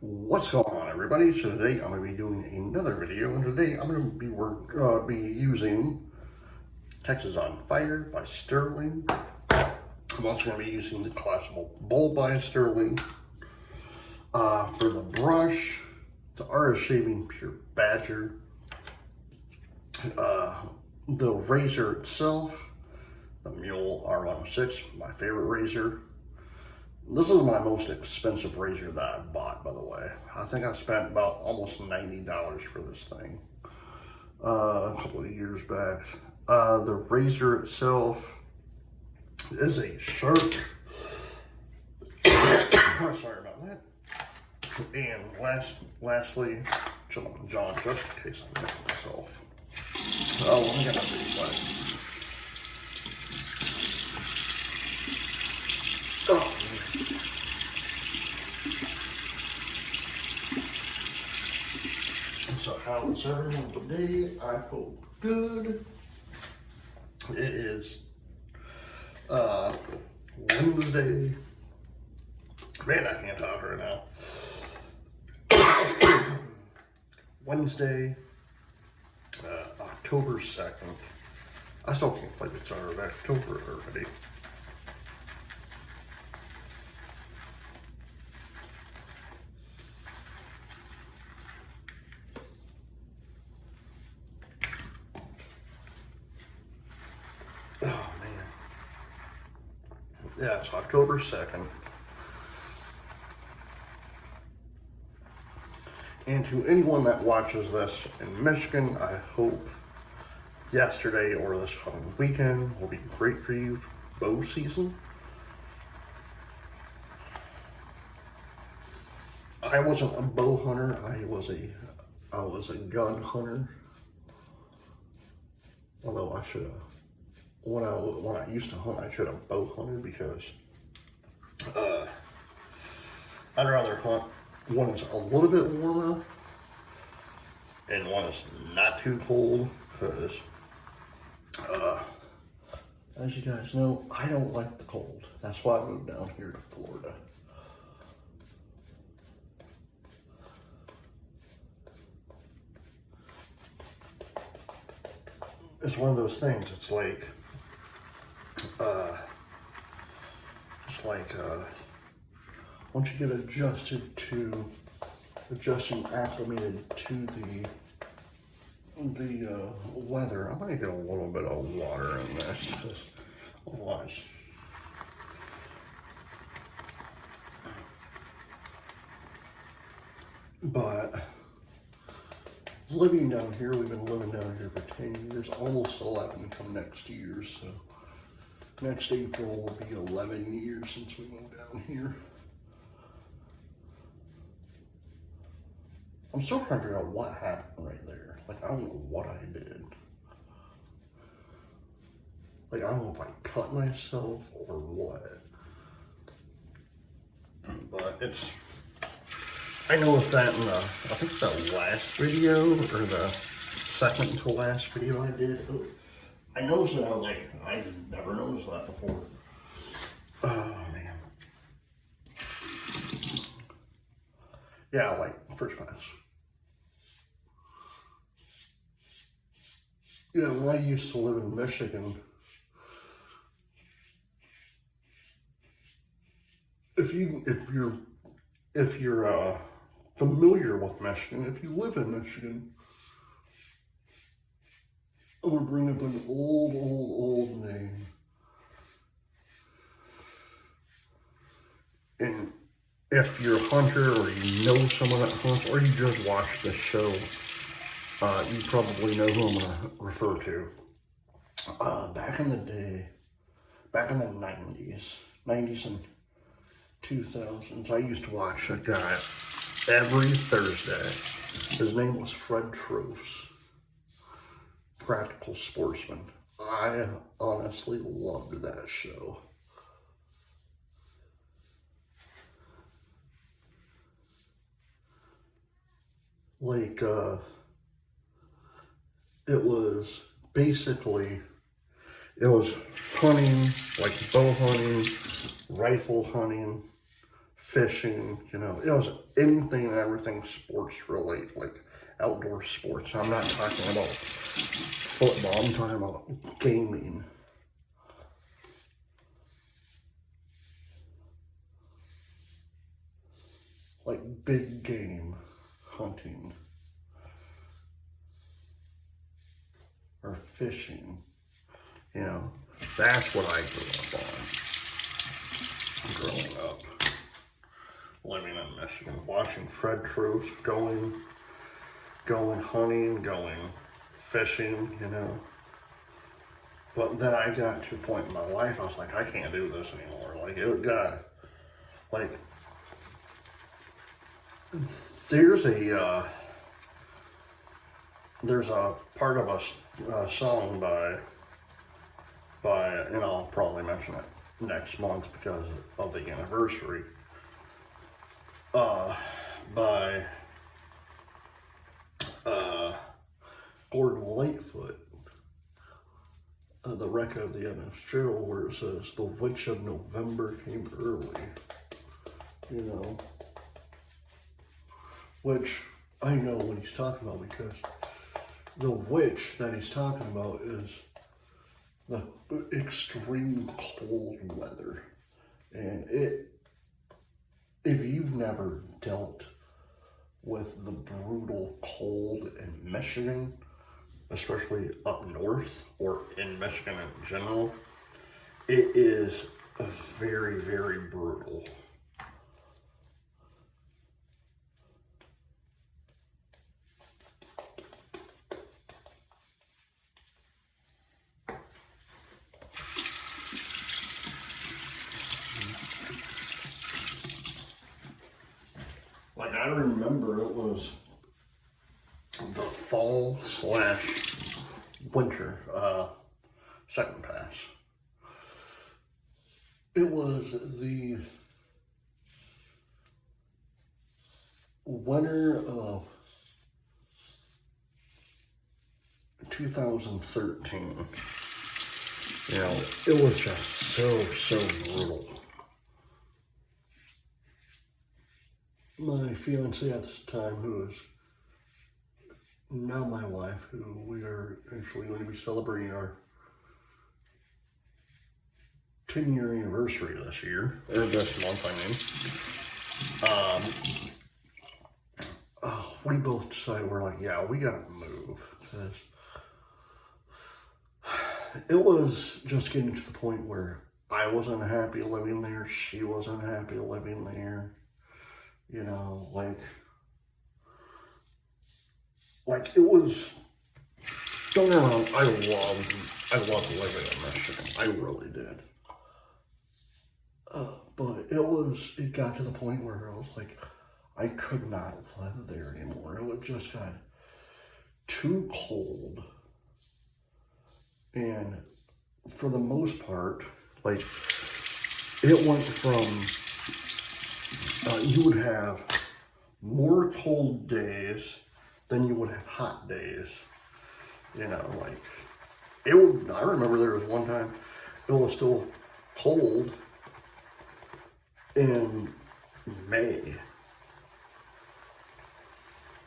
What's going on, everybody? So today I'm going to be doing another video, and today I'm going to be using Texas on Fire by Stirling. I'm also going to be using the Collapsible Bowl by Stirling. For the brush, the Artist Shaving Pure Badger. The razor itself, the Mule R106, my favorite razor. This is my most expensive razor that I bought, by the way. I think I spent about almost $90 for this thing a couple of years back. The razor itself is a sharp. Sorry about that. And lastly, John, just in case I mess myself. Oh, I'm gonna be like. Oh. So how is everyone today? I hope good. It is Wednesday. Man, I can't talk right now. Wednesday, October 2nd. I still can't believe it's already October already. Oh man. Yeah, it's October 2nd. And to anyone that watches this in Michigan, I hope yesterday or this coming weekend will be great for you for bow season. I wasn't a bow hunter, I was a gun hunter. Although I should have, when I used to hunt, I should have bow hunted because I'd rather hunt one is a little bit warmer and one is not too cold, because as you guys know, I don't like the cold. That's why I moved down here to Florida. It's one of those things. It's like once you get adjusting acclimated to the weather. I'm gonna get a little bit of water in this, because otherwise. But living down here, we've been living down here for 10 years, almost 11 come next year. So next April will be 11 years since we moved down here. I'm still trying to figure out what happened right there. Like, I don't know what I did. Like, I don't know if I cut myself or what. But it's, I noticed that in the, I think the last video, or the second to last video I did. I noticed that, I never noticed that before. Oh, man. Yeah, like, first pass. Yeah, when I used to live in Michigan, if you're familiar with Michigan, if you live in Michigan, I'm gonna bring up an old name. And if you're a hunter, or you know someone that hunts, or you just watch this show, you probably know who I'm gonna refer to. Back in the day, back in the 90s and 2000s, I used to watch a guy every Thursday. His name was Fred Trost, Practical Sportsman. I honestly loved that show. Like, it was basically, it was hunting, like bow hunting, rifle hunting, fishing, you know, it was anything and everything sports related, like outdoor sports. I'm not talking about football, I'm talking about gaming. Like big game hunting or fishing, you know, that's what I grew up on growing up. Living in Michigan, watching Fred Cruz going hunting, going fishing, you know. But then I got to a point in my life, I was like, I can't do this anymore. Like, it got, like, there's a part of a song by, and I'll probably mention it next month because of the anniversary, by Gordon Lightfoot, the wreck of the MS Gerald, where it says, "The witch of November came early," you know, which I know what he's talking about, because the witch that he's talking about is the extreme cold weather. And if you've never dealt with the brutal cold in Michigan, especially up north or in Michigan in general, it is very, very brutal. Like, I remember it was the fall/winter, second pass. It was the winter of 2013. You know, it was just so brutal. My fiance at this time, who is now my wife, who we are actually going to be celebrating our 10-year anniversary this year, or this month, I mean. We both decided, we're like, yeah, we gotta move, because it was just getting to the point where I was unhappy living there, she was unhappy living there, you know, like it was, don't get me wrong, I loved living in Michigan, I really did. But it got to the point where I was like, I could not live there anymore. It just got too cold. And for the most part, like, it went from, you would have more cold days than you would have hot days. You know, like, I remember there was one time it was still cold in May.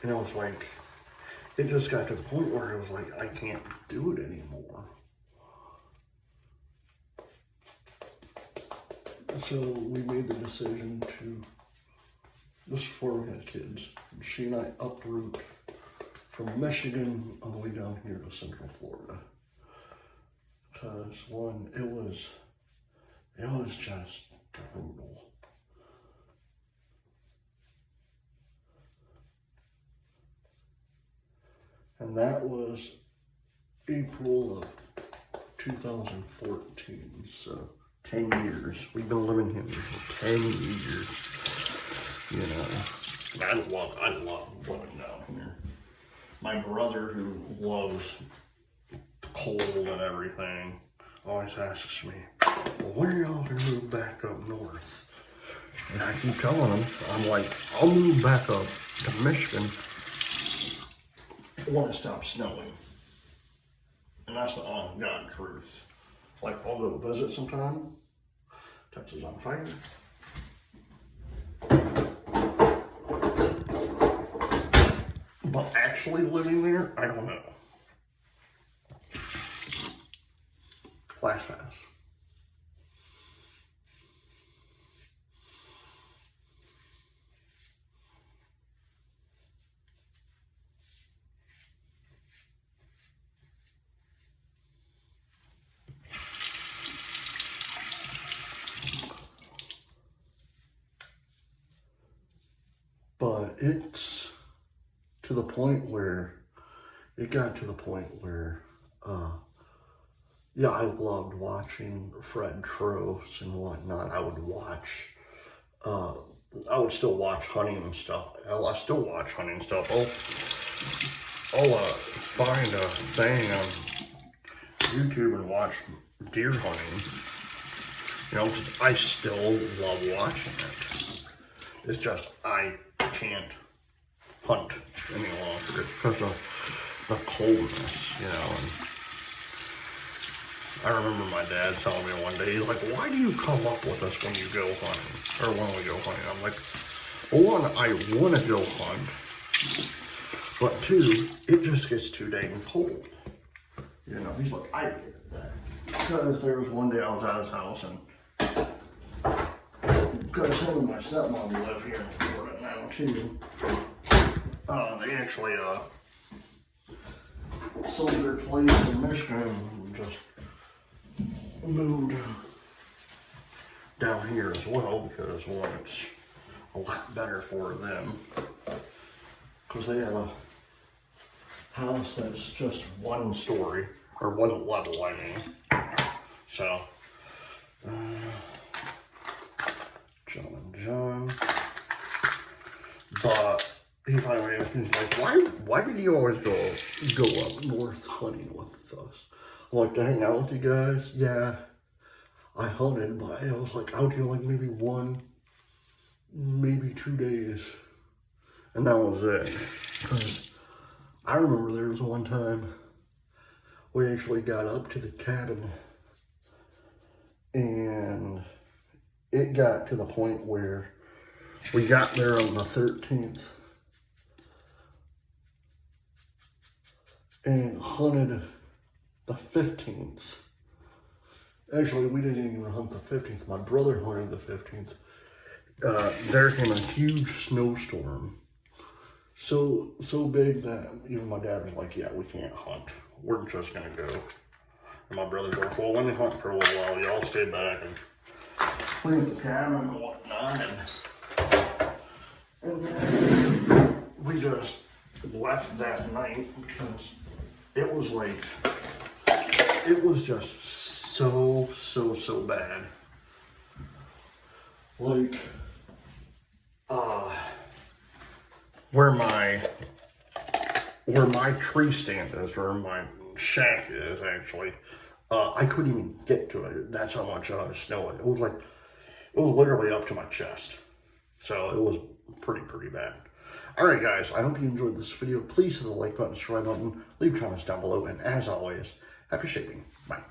And it was like, it just got to the point where it was like, I can't do it anymore. So we made the decision to, this is before we had kids, she and I uproot from Michigan all the way down here to Central Florida. Because one, it was just brutal. And that was April of 2014, so 10 years. We've been living here for 10 years, you know. I love living down here. My brother, who loves cold and everything, always asks me, well, when are y'all gonna move back up north? And I keep telling him, I'm like, I'll move back up to Michigan when it stops snowing. And that's the honest God truth. Like, I'll go visit sometime. Texas on fire. actually living there, I don't know. Last pass. But it's to the point where, it got to the point where, yeah, I loved watching Fred Trost and whatnot. I would still watch hunting and stuff. Hell, I still watch hunting stuff. I'll find a thing on YouTube and watch deer hunting. You know, I still love watching it. It's just, I can't hunt any longer because of the coldness, you know. And I remember my dad telling me one day, he's like, why do you come up with us when you go hunting? Or when we go hunting? I'm like, well, one, I want to go hunt. But two, it just gets too dang cold. You know, he's like, I get that. Because there was one day I was at his house and because him and my stepmom live here in Florida now too. They actually sold their place in Michigan and just moved down here as well because one, it's a lot better for them because they have a house that's just one story or one level, I mean. So John. But he finally asked me, he's like, why did you always go up north hunting with us? I'm like, to hang out with you guys? Yeah, I hunted, but I was like out here like maybe 1, maybe 2 days. And that was it. Because I remember there was one time we actually got up to the cabin and it got to the point where we got there on the 13th and hunted the 15th. Actually, we didn't even hunt the 15th. My brother hunted the 15th. There came a huge snowstorm. So big that even my dad was like, yeah, we can't hunt. We're just going to go. And my brother's like, well, let me hunt for a little while. Y'all stay back and clean the cabin and whatnot. And we just left that night because it was like, it was just so bad. Like, where my tree stand is, or my shack is actually, I couldn't even get to it. That's how much snow it was. Like, it was literally up to my chest. So it was pretty bad. All right, guys, I hope you enjoyed this video. Please hit the like button, subscribe button, leave comments down below, and as always, happy shaping. Bye.